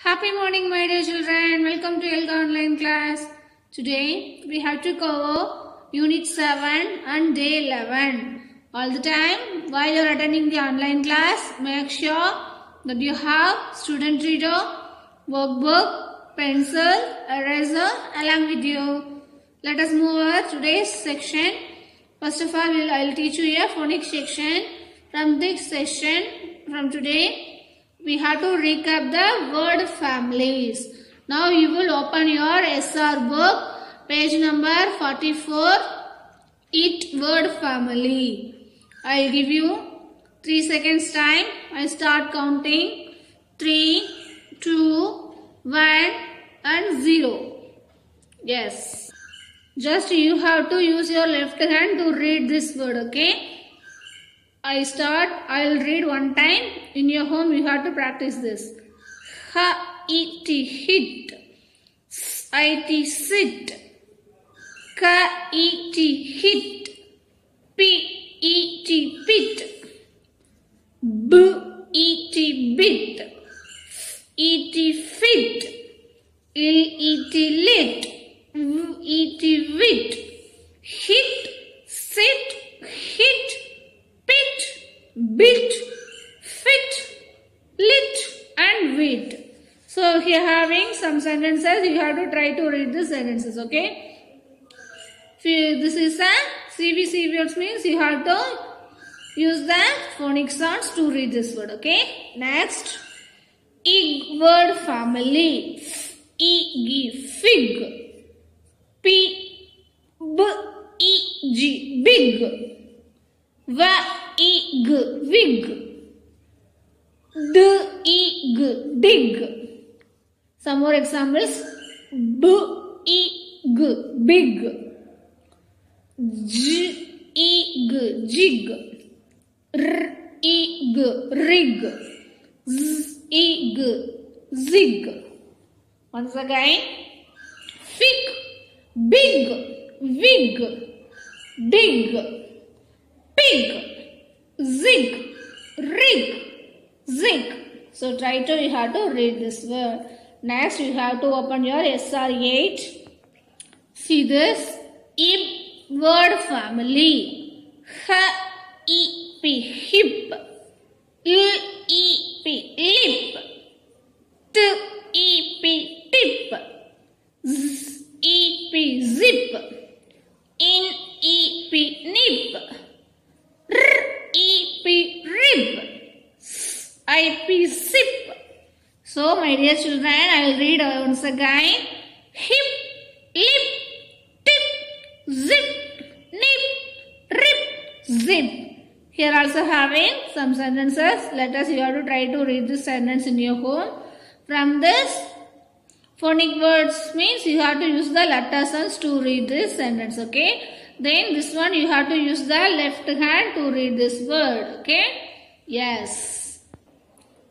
Happy morning, my dear children. Welcome to Elga Online class. Today we have to cover Unit 7 and Day 11. All the time, while you are attending the online class, make sure that you have student reader, workbook, pencil, eraser along with you. Let us move over today's section. First of all, I will teach you a phonics section. From this session, from today, we have to recap the word families. Now you will open your SR book, page number 44, It word family. I will give you 3 seconds time. I start counting 3, 2, 1 and 0. Yes. Just you have to use your left hand to read this word, okay? I will read one time. In your home, you have to practice this. Ha-iti hit. S-I-T sit. Ka-iti hit. P-E-T pit. B-E-T bit. F-E-T fit. L-E-T lit. V-E-T wit. Hit, sit, hit, pit, bit, fit, lit and wit. So here having some sentences, you have to try to read the sentences, okay? This is a CBC words, means you have to use the phonic sounds to read this word, okay? Next, ig word family. E-G fig. P-B-E-G big. V-E-G wig. D-E-G dig. Some more examples. B-E-G big. G-E-G jig. R-E-G rig. Z-E-G zig. Once again. Fig, big, wig, dig, pig, zig, rig, zig. So try to, you have to read this word. Next you have to open your SR8. See this. Ib word family. H-E-P hip. L-E-P lip. T-E-P tip. Z-E-P zip. N-E-P nip. R-E-P rib. S-I-P sip. So my dear children, I will read once again. Hip, lip, tip, zip, nip, rip, zip. Here also having some sentences. Let us, you have to try to read this sentence in your home. From this, phonic words means you have to use the letter sounds to read this sentence, okay? Then this one you have to use the left hand to read this word, okay? Yes.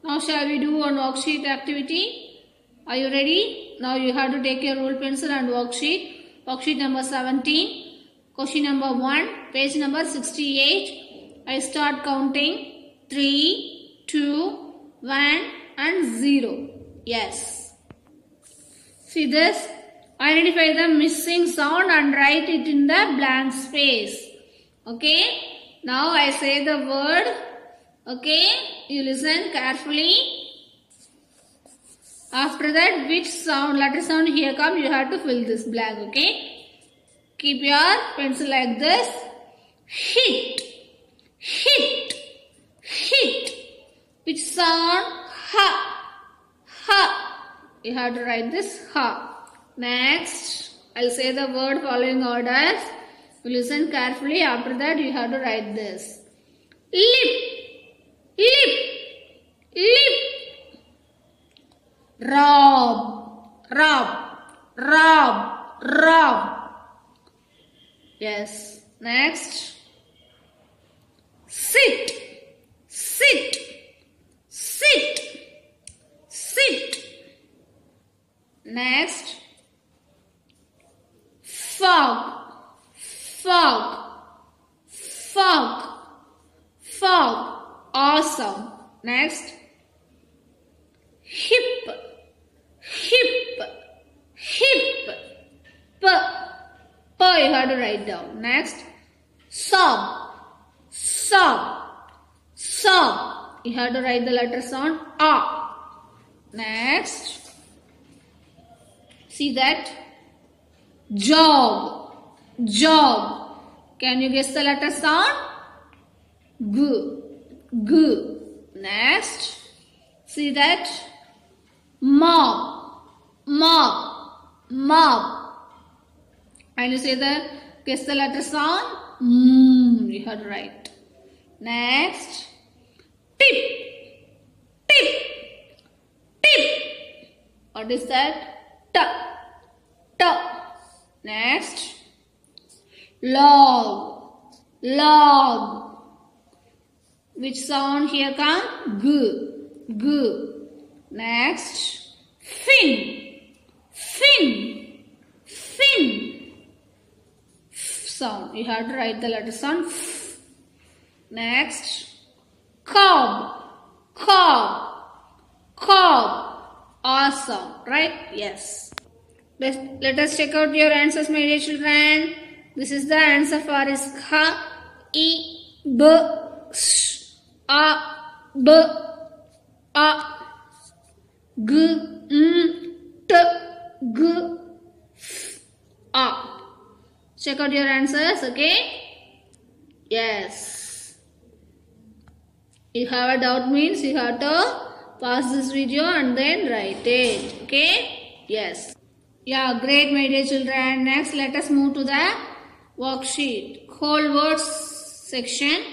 Now shall we do one worksheet activity? Are you ready? Now you have to take your rule pencil and worksheet. Worksheet number 17. Question number 1. Page number 68. I start counting 3, 2, 1 and 0. Yes. See this? Identify the missing sound and write it in the blank space. Okay? Now I say the word. Okay? You listen carefully. After that, which sound, letter sound here come, you have to fill this blank. Okay? Keep your pencil like this. Hit. Hit. Hit. Which sound? Ha. Ha. You have to write this ha. Next, I'll say the word following orders. You listen carefully. After that, you have to write this. Lip. Lip. Lip. Rob. Rob. Rob. Rob. Yes. Next. Sit. Sit. Sit. Sit. Next. Fog. Fog. Fog. Fog. Awesome. Next. Hip. write down. Next, sob, sob, sob. You have to write the letter sound A. Next, see that, jog, jog. Can you guess the letter sound? G, G. Next, see that, mob, mob, mob. And you say the, guess the letter sound? You have to write. Next, tip, tip, tip. What is that? T, T. Next, log, log. Which sound here come? G, G. Next, fin, fin, fin. Sound. You have to write the letter sound. F. Next, cob, cob, cob. Awesome, right? Yes. Let us check out your answers, my dear children. This is the answer for is Kha, I, B, Sh, A, B, A, G, T, G, F, A. Check out your answers, okay? Yes. If you have a doubt means you have to pause this video and then write it, okay? Yes. Yeah, great, my dear children. Next, let us move to the worksheet, whole words section.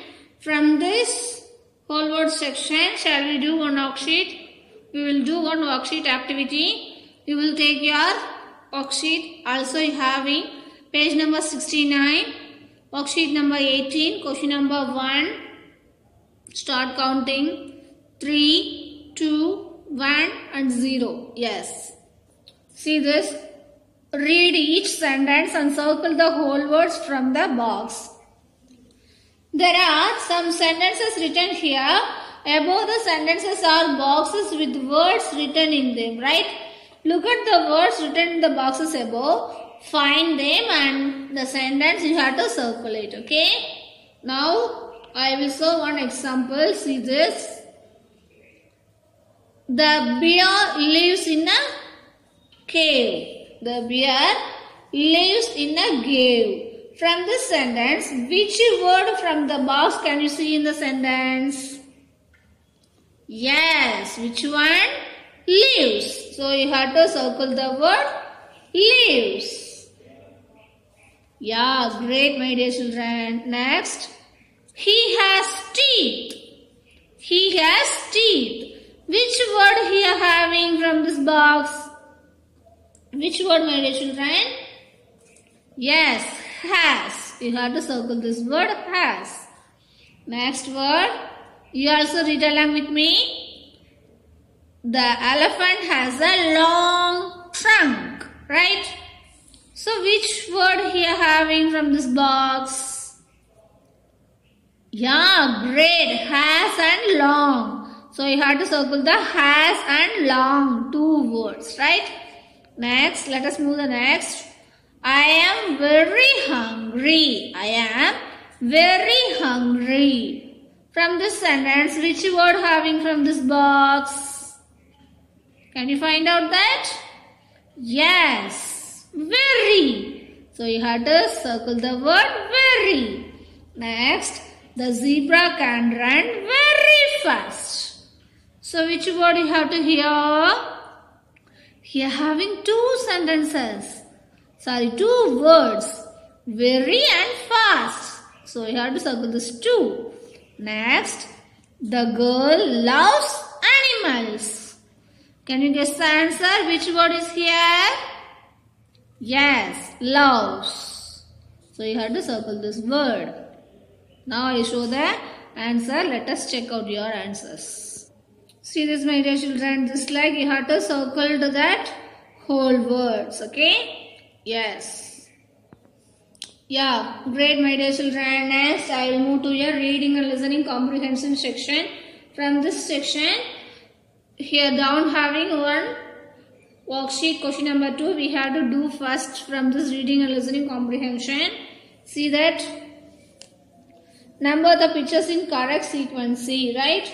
From this whole words section, shall we do one worksheet? We will do one worksheet activity. You will take your worksheet. Also, you having page number 69, worksheet number 18, question number 1. Start counting 3, 2, 1 and 0. Yes. See this. Read each sentence and circle the whole words from the box. There are some sentences written here. Above the sentences are boxes with words written in them, right? Look at the words written in the boxes above. Find them and the sentence you have to circle it, okay? Now, I will show one example. See this. The bear lives in a cave. The bear lives in a cave. From this sentence, which word from the box can you see in the sentence? Yes, which one? Lives. So you have to circle the word lives. Yeah, great, my dear children. Next, he has teeth. He has teeth. Which word he are having from this box? Which word, my dear children? Yes, has. You have to circle this word has. Next word, you also read along with me. The elephant has a long trunk, right? So which word he are having from this box? Yeah, great. Has and long. So you have to circle the has and long, two words, right? Next, let us move the next. I am very hungry. I am very hungry. From this sentence, which word having from this box? Can you find out that? Yes, very. So you have to circle the word very. Next, the zebra can run very fast. So which word you have to hear? Here having two sentences. Two words. Very and fast. So you have to circle this two. Next, the girl loves animals. Can you guess the answer? Which word is here? Yes, loves. So you have to circle this word. Now I show the answer. Let us check out your answers. See this, my dear children. Just like you have to circle to that whole words. Okay? Yes. Yeah, great, my dear children. Next, I will move to your reading and listening comprehension section. From this section, here down having one worksheet, question number 2. We have to do first from this reading and listening comprehension. See that? Number the pictures in correct sequence. See, right?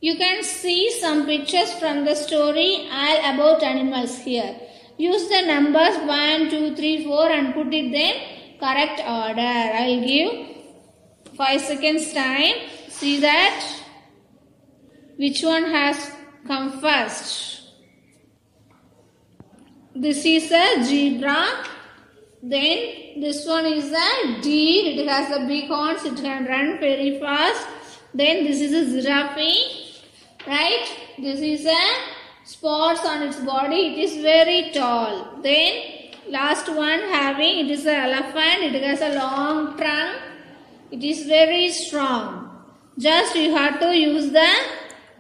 You can see some pictures from the story All About Animals here. Use the numbers 1, 2, 3, 4 and put it in correct order. I'll give 5 seconds time. See that? Which one has come first? This is a zebra. Then this one is a deer. It has a big horns. It can run very fast. Then this is a giraffe. Right? This is a spots on its body. It is very tall. Then last one having, it is an elephant. It has a long trunk. It is very strong. Just you have to use the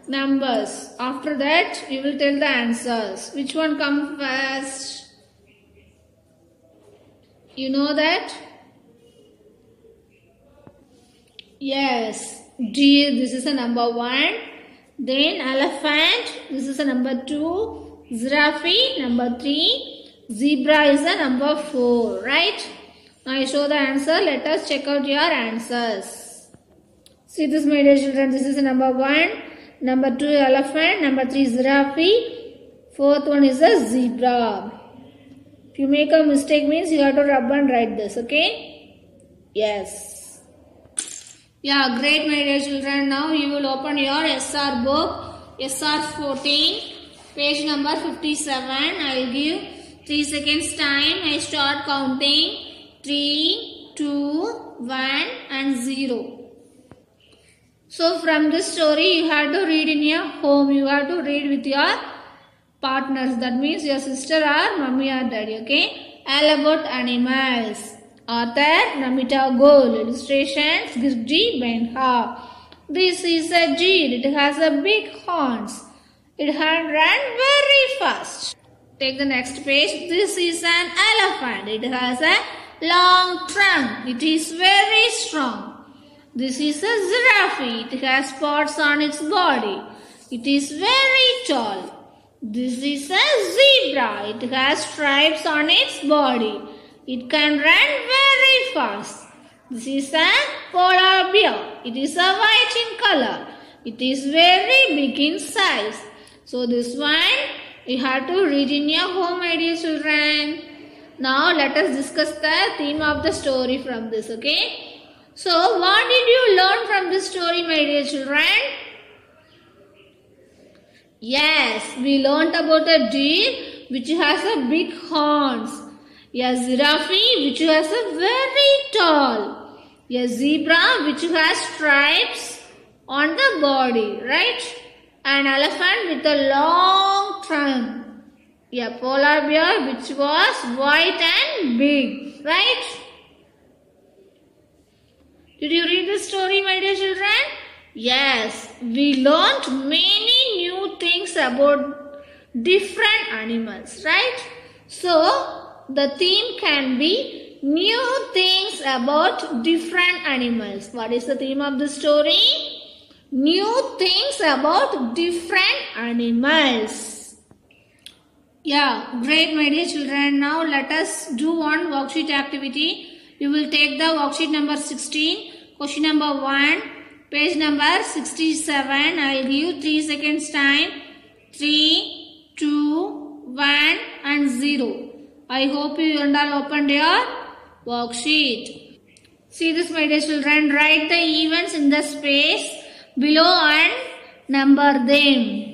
numbers. After that you will tell the answers. Which one comes first? You know that? Yes. Deer, this is a number 1. Then elephant, this is a number 2. Giraffe, number 3. Zebra is a number 4. Right? Now I show the answer. Let us check out your answers. See this, my dear children. This is a number 1. Number 2 elephant. Number 3 giraffe. Fourth one is a zebra. If you make a mistake means you have to rub and write this. Okay? Yes. Yeah, great, my dear children. Now you will open your SR book. SR 14. Page number 57. I will give 3 seconds time. I start counting. 3, 2, 1 and 0. So from this story you have to read in your home. You have to read with your partners. That means your sister or mummy or daddy. Okay? All About Animals. Author Namita Goel. Illustrations Girdi Benha. This is a deer. It has a big horns. It can run very fast. Take the next page. This is an elephant. It has a long trunk. It is very strong. This is a giraffe. It has spots on its body. It is very tall. This is a zebra. It has stripes on its body. It can run very fast. This is a polar bear. It is a white in color. It is very big in size. So this one you have to read in your home, my dear children. Now let us discuss the theme of the story from this. Okay? So what did you learn from this story, my dear children? Yes, we learnt about a deer which has a big horns. A giraffe which has a very tall. A zebra which has stripes on the body, right? An elephant with a long trunk. A polar bear which was white and big, right? Did you read the story, my dear children? Yes, we learnt many new things about different animals, right? So, the theme can be new things about different animals. What is the theme of the story? New things about different animals. Yeah, great, my dear children. Now let us do one worksheet activity. You will take the worksheet number 16, question number 1, page number 67. I will give you 3 seconds time. 3, 2, 1 and 0. I hope you all opened your worksheet. See this, my dear children. Write the events in the space below and number them.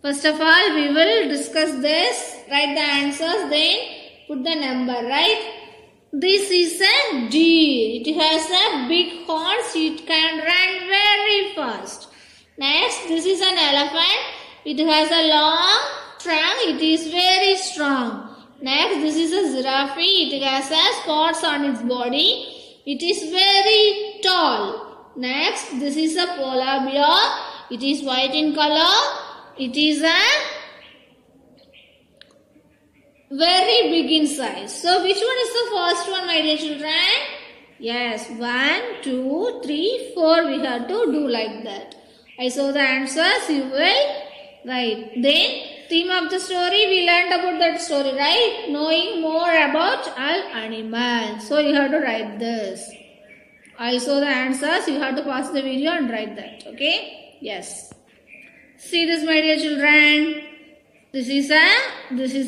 First of all, we will discuss this. Write the answers, then put the number, right? This is a deer. It has a big horns. It can run very fast. Next, this is an elephant. It has a long trunk. It is very strong. Next, this is a giraffe. It has a spots on its body. It is very tall. Next, this is a polar bear. It is white in color. It is a very big in size. So, which one is the first one, my dear children? Yes, 1, 2, 3, 4. We have to do like that. I saw the answers. You will write. Then, theme of the story, we learned about that story, right? Knowing more about an animal. So you have to write this. I saw the answers. You have to pause the video and write that. Okay? Yes. See this, my dear children. This is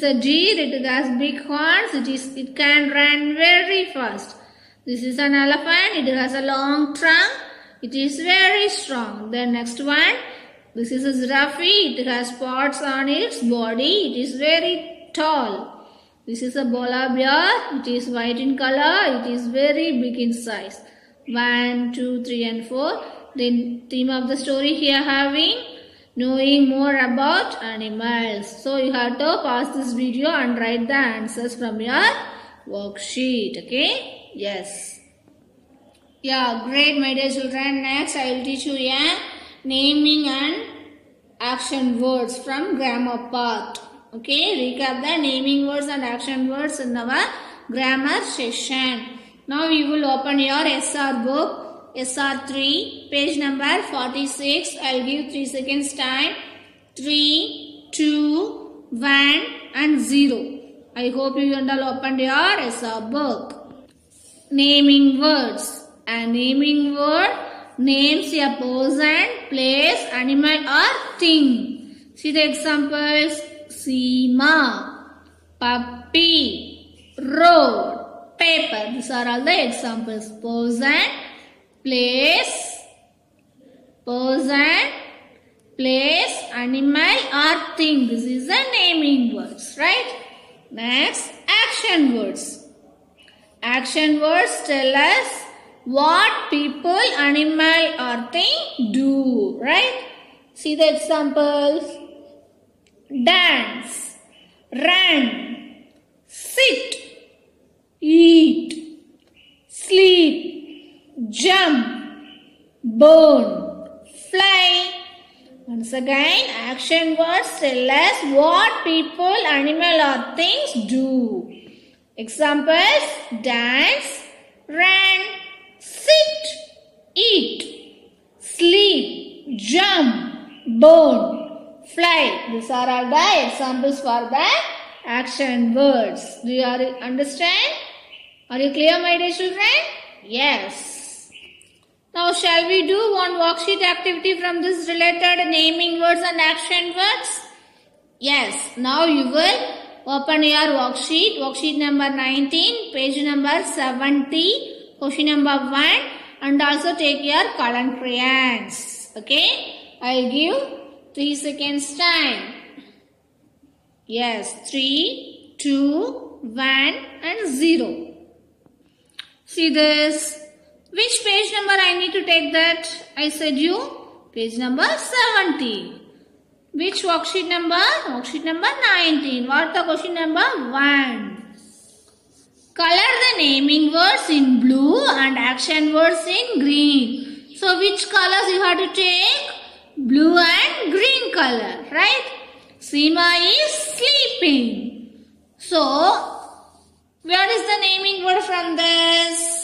a deer. It has big horns. It can run very fast. This is an elephant. It has a long trunk. It is very strong. The next one. This is a giraffe. It has spots on its body. It is very tall. This is a polar bear. It is white in color. It is very big in size. 1, 2, 3 and 4. The theme of the story here having knowing more about animals. So you have to pause this video and write the answers from your worksheet. Okay? Yes. Yeah, great, my dear children. Next I will teach you naming and action words from grammar part. Okay? Recap the naming words and action words in our grammar session. Now you will open your SR book. SR3, page number 46. I'll give 3 seconds time. 3, 2, 1 and 0. I hope you all opened your SR book. Naming words. A naming word names a person, place, animal or thing. See the examples. Seema, puppy, road, paper. These are all the examples. Person, place, animal or thing. This is the naming words, right? Next, action words. Action words tell us what people, animal or thing do, right? See the examples. Dance, run, sit, eat, sleep, jump, burn, fly. Once again, action words tell us what people, animal or things do. Examples: dance, run, sit, eat, sleep, jump, burn, fly. These are all the examples for the action words. Do you understand? Are you clear, my dear children? Yes. Now shall we do one worksheet activity from this related naming words and action words? Yes. Now you will open your worksheet. Worksheet number 19, page number 70, question number 1 and also take your color and crayons. Okay. I'll give 3 seconds time. Yes. 3, 2, 1 and 0. See this. Which page number I need to take that? I said you. Page number 70. Which worksheet number? Worksheet number 19. What the question number? 1. Color the naming words in blue and action words in green. So which colors you have to take? Blue and green color. Right? Seema is sleeping. So, what is the naming word from this?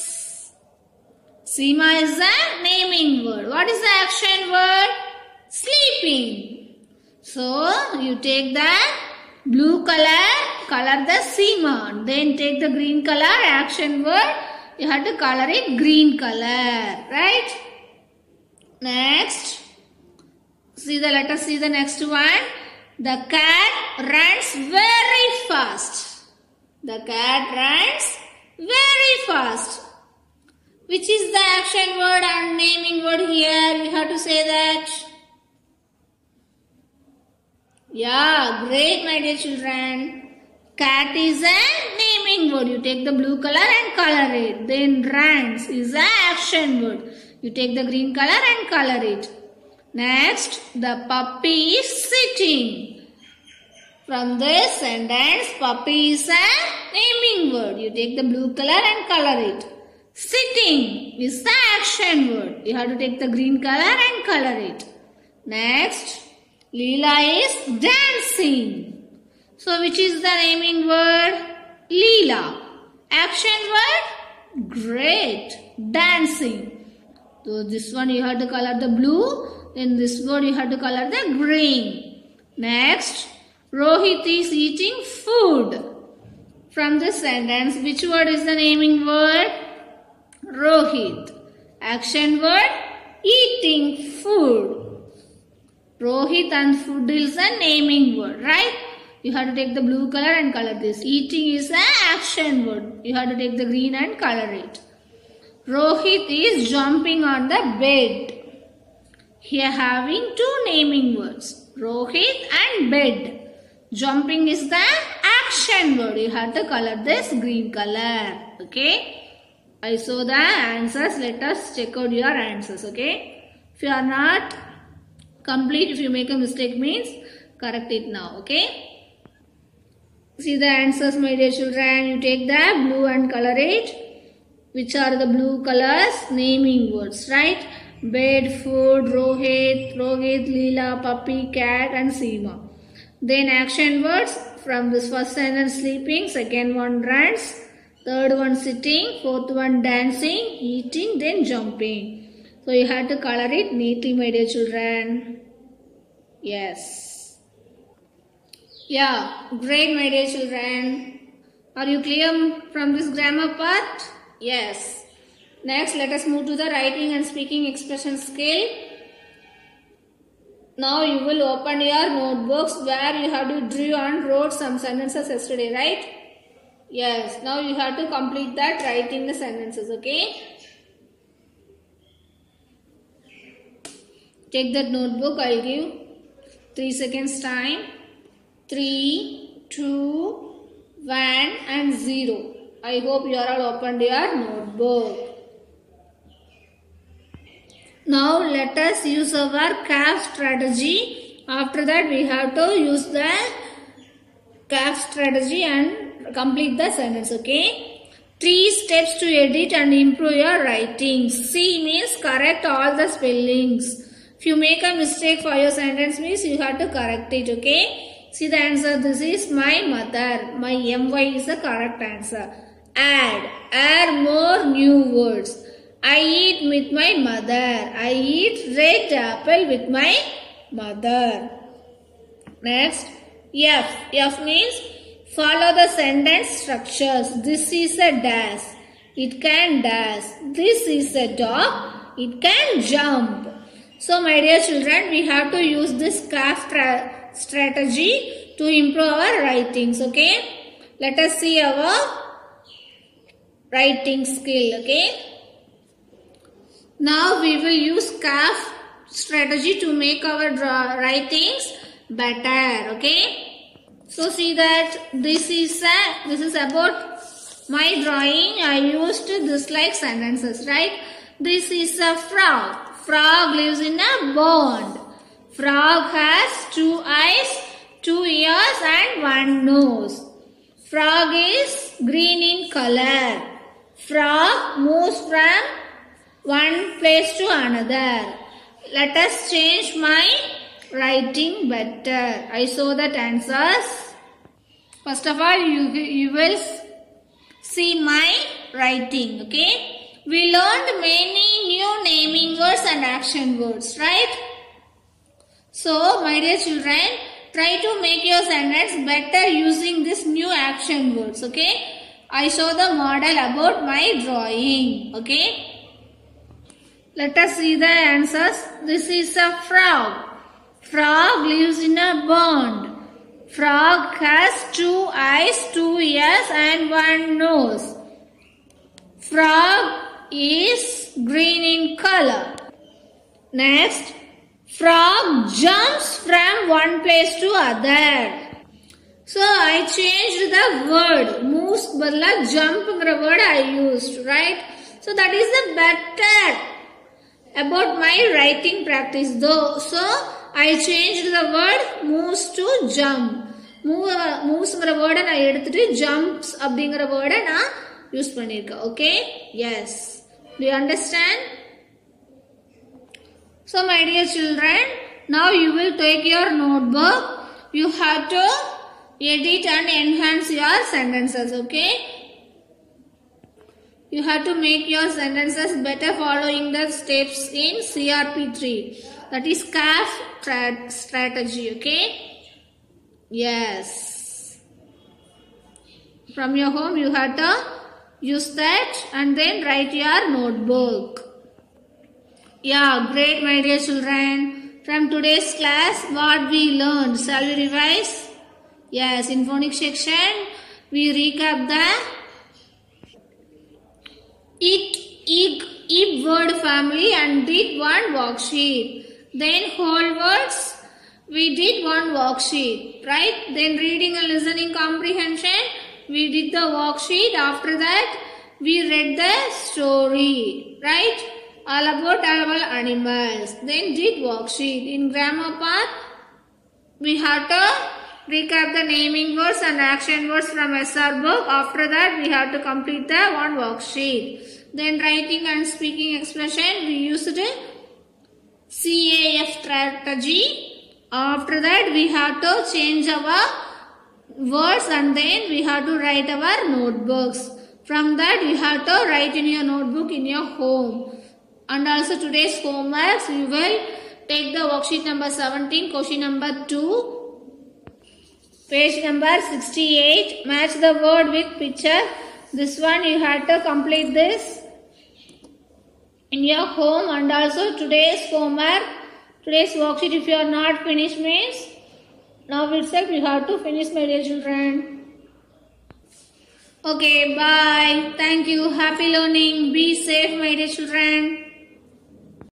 Seema is the naming word. What is the action word? Sleeping. So, you take the blue color, color the Seema. Then take the green color, action word. You have to color it green color. Right? Next. Let us see the next one. The cat runs very fast. The cat runs very fast. Which is the action word and naming word here? We have to say that. Yeah, great, my dear children. Cat is a naming word. You take the blue color and color it. Then runs is the action word. You take the green color and color it. Next, the puppy is sitting. From this sentence, puppy is a naming word. You take the blue color and color it. Sitting is the action word. You have to take the green color and color it. Next, Leela is dancing. So, which is the naming word? Leela. Action word? Great. Dancing. So, this one you have to color the blue. Then this word you have to color the green. Next, Rohit is eating food. From this sentence, which word is the naming word? Rohit. Action word, eating food. Rohit and food is a naming word, right? You have to take the blue color and color this. Eating is an action word. You have to take the green and color it. Rohit is jumping on the bed. Here having two naming words. Rohit and bed. Jumping is the action word. You have to color this green color. Okay. I saw the answers. Let us check out your answers. Okay. If you are not complete, if you make a mistake means correct it now. Okay. See the answers, my dear children. You take the blue and color it. Which are the blue colors? Naming words, right? Bed, food, Rohit, Leela, puppy, cat and Seema. Then action words. From this first sentence, sleeping. Second one, runs. Third one, sitting. Fourth one, dancing, eating, then jumping. So you have to color it neatly, my dear children. Yes. Yeah, great, my dear children. Are you clear from this grammar part? Yes. Next, let us move to the writing and speaking expression skill. Now you will open your notebooks where you have to drew and wrote some sentences yesterday, right? Yes. Now you have to complete that writing the sentences, okay? Take that notebook. I'll give 3 seconds time. 3, 2, 1 and 0. I hope you are all opened your notebook. Now let us use our CAF strategy. After that we have to use the CAF strategy and complete the sentence, okay? 3 steps to edit and improve your writing. C means correct all the spellings. If you make a mistake for your sentence means you have to correct it, okay? See the answer. This is my mother. My MY is the correct answer. Add more new words. I eat with my mother. I eat red apple with my mother. Next, F means follow the sentence structures. This is a dash. It can dash. This is a dog. It can jump. So my dear children, we have to use this CAF strategy to improve our writings, okay? Let us see our writing skill, okay? Now we will use CAF strategy to make our writings better, okay? So see that this is about my drawing. I used this like sentences, right? This is a frog. Frog lives in a pond. Frog has 2 eyes, 2 ears and 1 nose. Frog is green in color. Frog moves from one place to another. Let us change my writing better. I saw that answers. First of all, you will see my writing, okay? We learned many new naming words and action words, right? So, my dear children, try to make your sentence better using this new action words, okay? I show the model about my drawing, okay? Let us see the answers. This is a frog. Frog lives in a pond. Frog has 2 eyes, 2 ears and 1 nose. Frog is green in color. Next, frog jumps from one place to other. So I changed the word. Moves badla jump word I used, right? So that is the better about my writing practice though. So I changed the word moves to jump. Moves word na edutittu jumps abingra word na use pannirka. Okay? Yes. Do you understand? So my dear children, now you will take your notebook. You have to edit and enhance your sentences. Okay? You have to make your sentences better following the steps in CRP3. That is CAF strategy. Okay? Yes. From your home you have to use that and then write your notebook. Yeah, great my dear children. From today's class what we learned? Shall we revise? Yes, in phonics section we recap the it word family and did one worksheet. Then whole words we did one worksheet, right? Then reading and listening comprehension we did the worksheet. After that we read the story, right? All about animals. Then did worksheet. In grammar part we have to recap the naming words and action words from SR book. After that we have to complete the one worksheet. Then writing and speaking expression we used CAF strategy. After that we have to change our words and then we have to write our notebooks. From that you have to write in your notebook in your home. And also today's homeworks you will take the worksheet number 17, question number 2, page number 68. Match the word with picture. This one you have to complete this in your home. And also today's homework, today's worksheet if you are not finished means now itself you have to finish my dear children. Okay, bye. Thank you. Happy learning. Be safe my dear children.